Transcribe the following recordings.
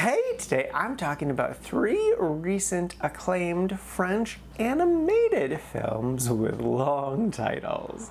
Hey, today I'm talking about 3 recent acclaimed French animated films with long titles.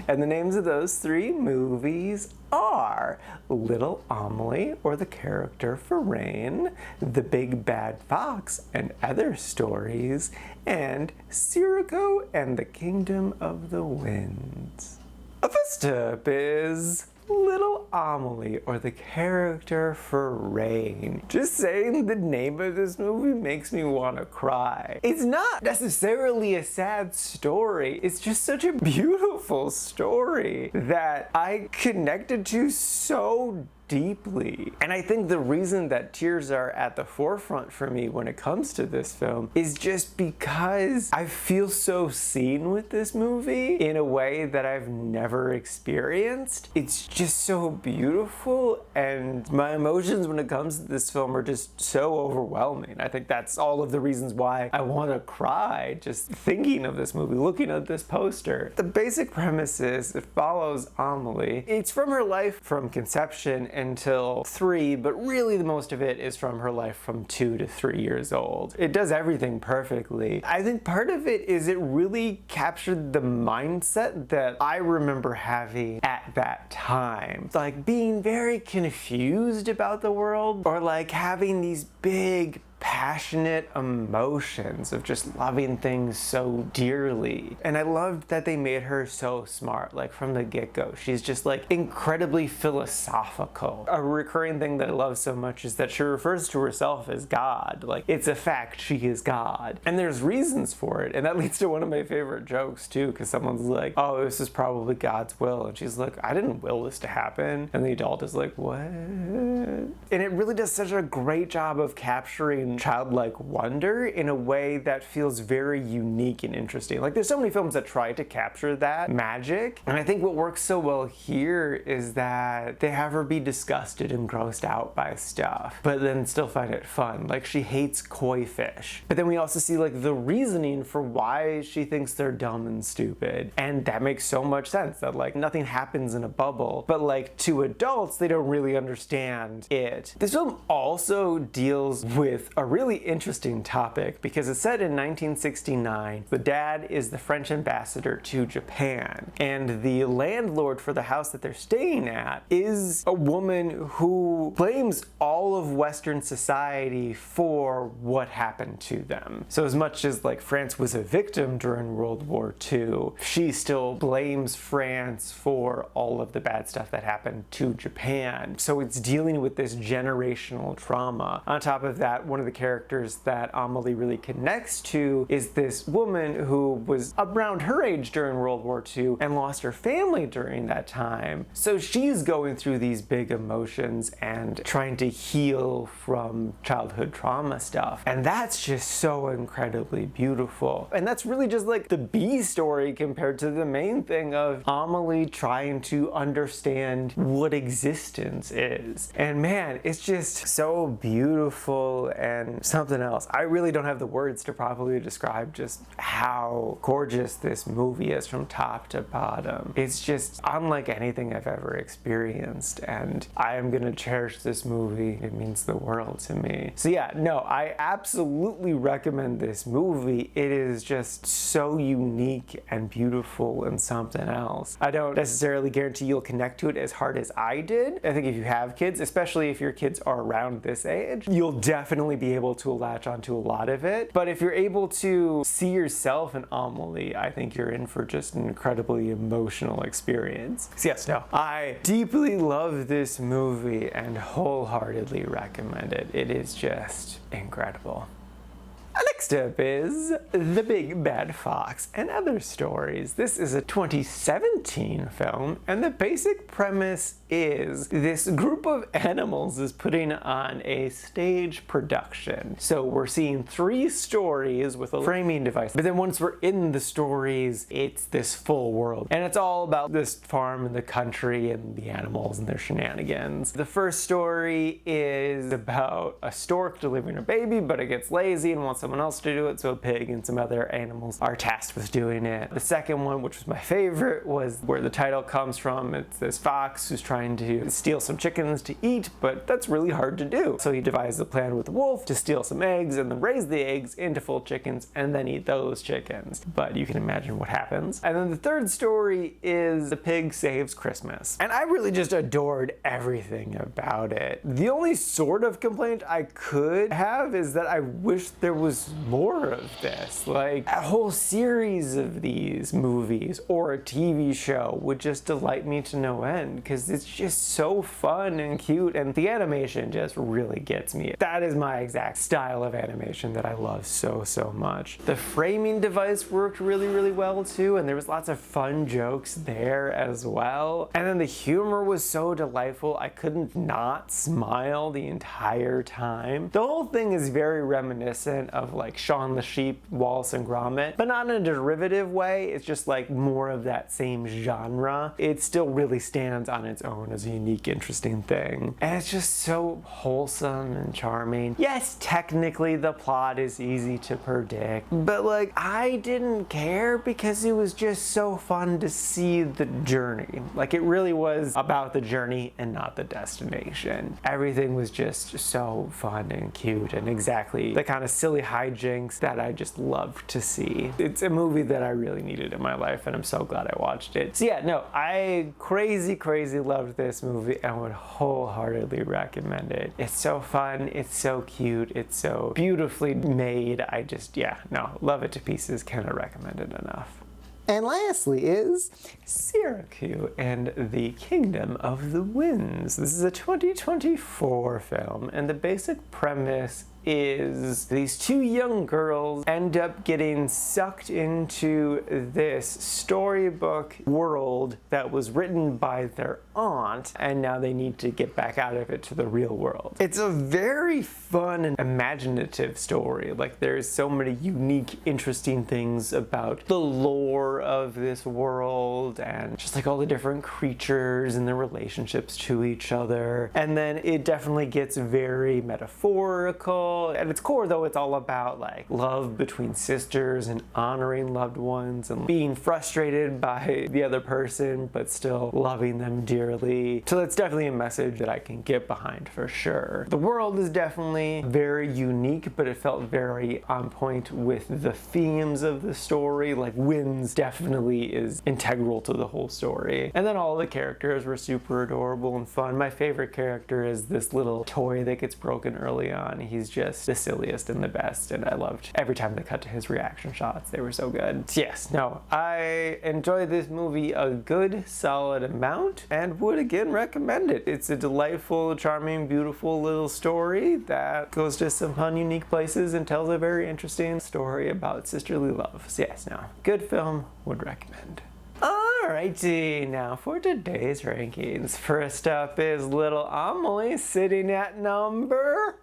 And the names of those 3 movies are Little Amelie, or The Character for Rain, The Big Bad Fox and Other Stories, and Sirocco and the Kingdom of the Winds. First up is Little Amelie, or The Character for Rain. Just saying the name of this movie makes me want to cry. It's not necessarily a sad story, it's just such a beautiful story that I connected to so deeply. And I think the reason that tears are at the forefront for me when it comes to this film is just because I feel so seen with this movie in a way that I've never experienced. It's just so beautiful, and my emotions when it comes to this film are just so overwhelming. I think that's all of the reasons why I want to cry just thinking of this movie, looking at this poster. The basic premise is it follows Amelie. It's from her life from conception until 3, but really the most of it is from her life from 2 to 3 years old. It does everything perfectly. I think part of it is it really captured the mindset that I remember having at that time. Like being very confused about the world, or like having these big passionate emotions of just loving things so dearly. And I loved that they made her so smart, like from the get-go. She's just like incredibly philosophical. A recurring thing that I love so much is that she refers to herself as God. Like, it's a fact, she is God. And there's reasons for it. And that leads to one of my favorite jokes too, because someone's like, oh, this is probably God's will. And she's like, I didn't will this to happen. And the adult is like, what? And it really does such a great job of capturing childlike wonder in a way that feels very unique and interesting. Like, there's so many films that try to capture that magic, and I think what works so well here is that they have her be disgusted and grossed out by stuff, but then still find it fun. Like, she hates koi fish, but then we also see like the reasoning for why she thinks they're dumb and stupid, and that makes so much sense that like nothing happens in a bubble, but like to adults they don't really understand it. This film also deals with a really interesting topic because it's set in 1969. The dad is the French ambassador to Japan, and the landlord for the house that they're staying at is a woman who blames all of Western society for what happened to them. So as much as like France was a victim during World War II, she still blames France for all of the bad stuff that happened to Japan. So it's dealing with this generational trauma. On top of that, one of the characters that Amelie really connects to is this woman who was around her age during World War II and lost her family during that time. So she's going through these big emotions and trying to heal from childhood trauma stuff. And that's just so incredibly beautiful. And that's really just like the B story compared to the main thing of Amelie trying to understand what existence is. And man, it's just so beautiful and something else. I really don't have the words to properly describe just how gorgeous this movie is from top to bottom. It's just unlike anything I've ever experienced, and I am gonna cherish this movie. It means the world to me. So yeah, no, I absolutely recommend this movie. It is just so unique and beautiful and something else. I don't necessarily guarantee you'll connect to it as hard as I did. I think if you have kids, especially if your kids are around this age, you'll definitely be able to latch onto a lot of it. But if you're able to see yourself in Amelie, I think you're in for just an incredibly emotional experience. So yes, no, I deeply love this movie and wholeheartedly recommend it. It is just incredible. Next up is The Big Bad Fox and Other Stories. This is a 2017 film, and the basic premise is this group of animals is putting on a stage production. So we're seeing 3 stories with a framing device, but then once we're in the stories, it's this full world. And it's all about this farm in the country and the animals and their shenanigans. The first story is about a stork delivering a baby, but it gets lazy and wants someone else else to do it, so a pig and some other animals are tasked with doing it. The second one, which was my favorite, was where the title comes from. It's this fox who's trying to steal some chickens to eat, but that's really hard to do. So he devises a plan with the wolf to steal some eggs and then raise the eggs into full chickens and then eat those chickens. But you can imagine what happens. And then the third story is The Pig Saves Christmas. And I really just adored everything about it. The only sort of complaint I could have is that I wish there was more of this. Like, a whole series of these movies or a TV show would just delight me to no end, because it's just so fun and cute, and the animation just really gets me. That is my exact style of animation that I love so much. The framing device worked really well too, and there was lots of fun jokes there as well. And then the humor was so delightful, I couldn't not smile the entire time. The whole thing is very reminiscent of like Shaun the Sheep, Wallace and Gromit, but not in a derivative way. It's just like more of that same genre. It still really stands on its own as a unique, interesting thing. And it's just so wholesome and charming. Yes, technically the plot is easy to predict, but like, I didn't care because it was just so fun to see the journey. Like, it really was about the journey and not the destination. Everything was just so fun and cute and exactly the kind of silly hijinks that I just love to see. It's a movie that I really needed in my life, and I'm so glad I watched it. So yeah, no, I crazy loved this movie and would wholeheartedly recommend it. It's so fun, it's so cute, it's so beautifully made. I just, yeah, no, love it to pieces, cannot recommend it enough. And lastly is Sirocco and the Kingdom of the Winds. This is a 2024 film, and the basic premise is these two young girls end up getting sucked into this storybook world that was written by their aunt, and now they need to get back out of it to the real world. It's a very fun and imaginative story. Like, there's so many unique, interesting things about the lore of this world and just like all the different creatures and their relationships to each other. And then it definitely gets very metaphorical. At its core, though, it's all about like love between sisters and honoring loved ones and being frustrated by the other person but still loving them dearly. So that's definitely a message that I can get behind for sure. The world is definitely very unique, but it felt very on point with the themes of the story. Like, winds definitely is integral to the whole story. And then all the characters were super adorable and fun. My favorite character is this little toy that gets broken early on. He's just the silliest and the best, and I loved every time they cut to his reaction shots. They were so good. Yes, no, I enjoyed this movie a good solid amount and would again recommend it. It's a delightful, charming, beautiful little story that goes to some fun, unique places and tells a very interesting story about sisterly love. So yes, no, good film, would recommend. Alrighty, now for today's rankings. First up is little Amelie sitting at number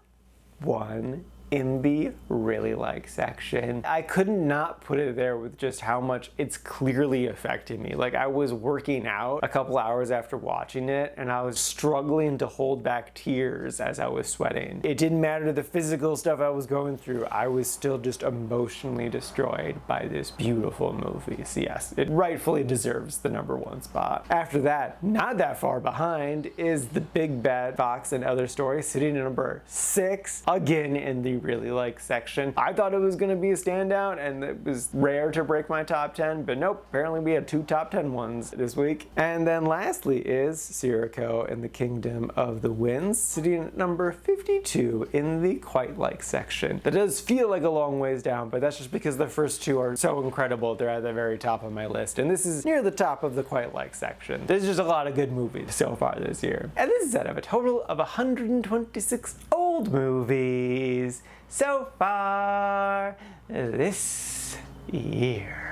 1 in the really like section. I could not put it there with just how much it's clearly affecting me. Like, I was working out a couple hours after watching it and I was struggling to hold back tears as I was sweating. It didn't matter the physical stuff I was going through, I was still just emotionally destroyed by this beautiful movie. So yes, it rightfully deserves the number 1 spot. After that, not that far behind, is The Big Bad Fox and Other Stories, sitting at number 6, again in the really like section. I thought it was going to be a standout and it was rare to break my top 10, but nope, apparently we had 2 top 10 ones this week. And then lastly is Sirocco and the Kingdom of the Winds, sitting at number 52 in the quite like section. That does feel like a long ways down, but that's just because the first 2 are so incredible. They're at the very top of my list, and this is near the top of the quite like section. There's just a lot of good movies so far this year. And this is out of a total of 126 old movies so far this year.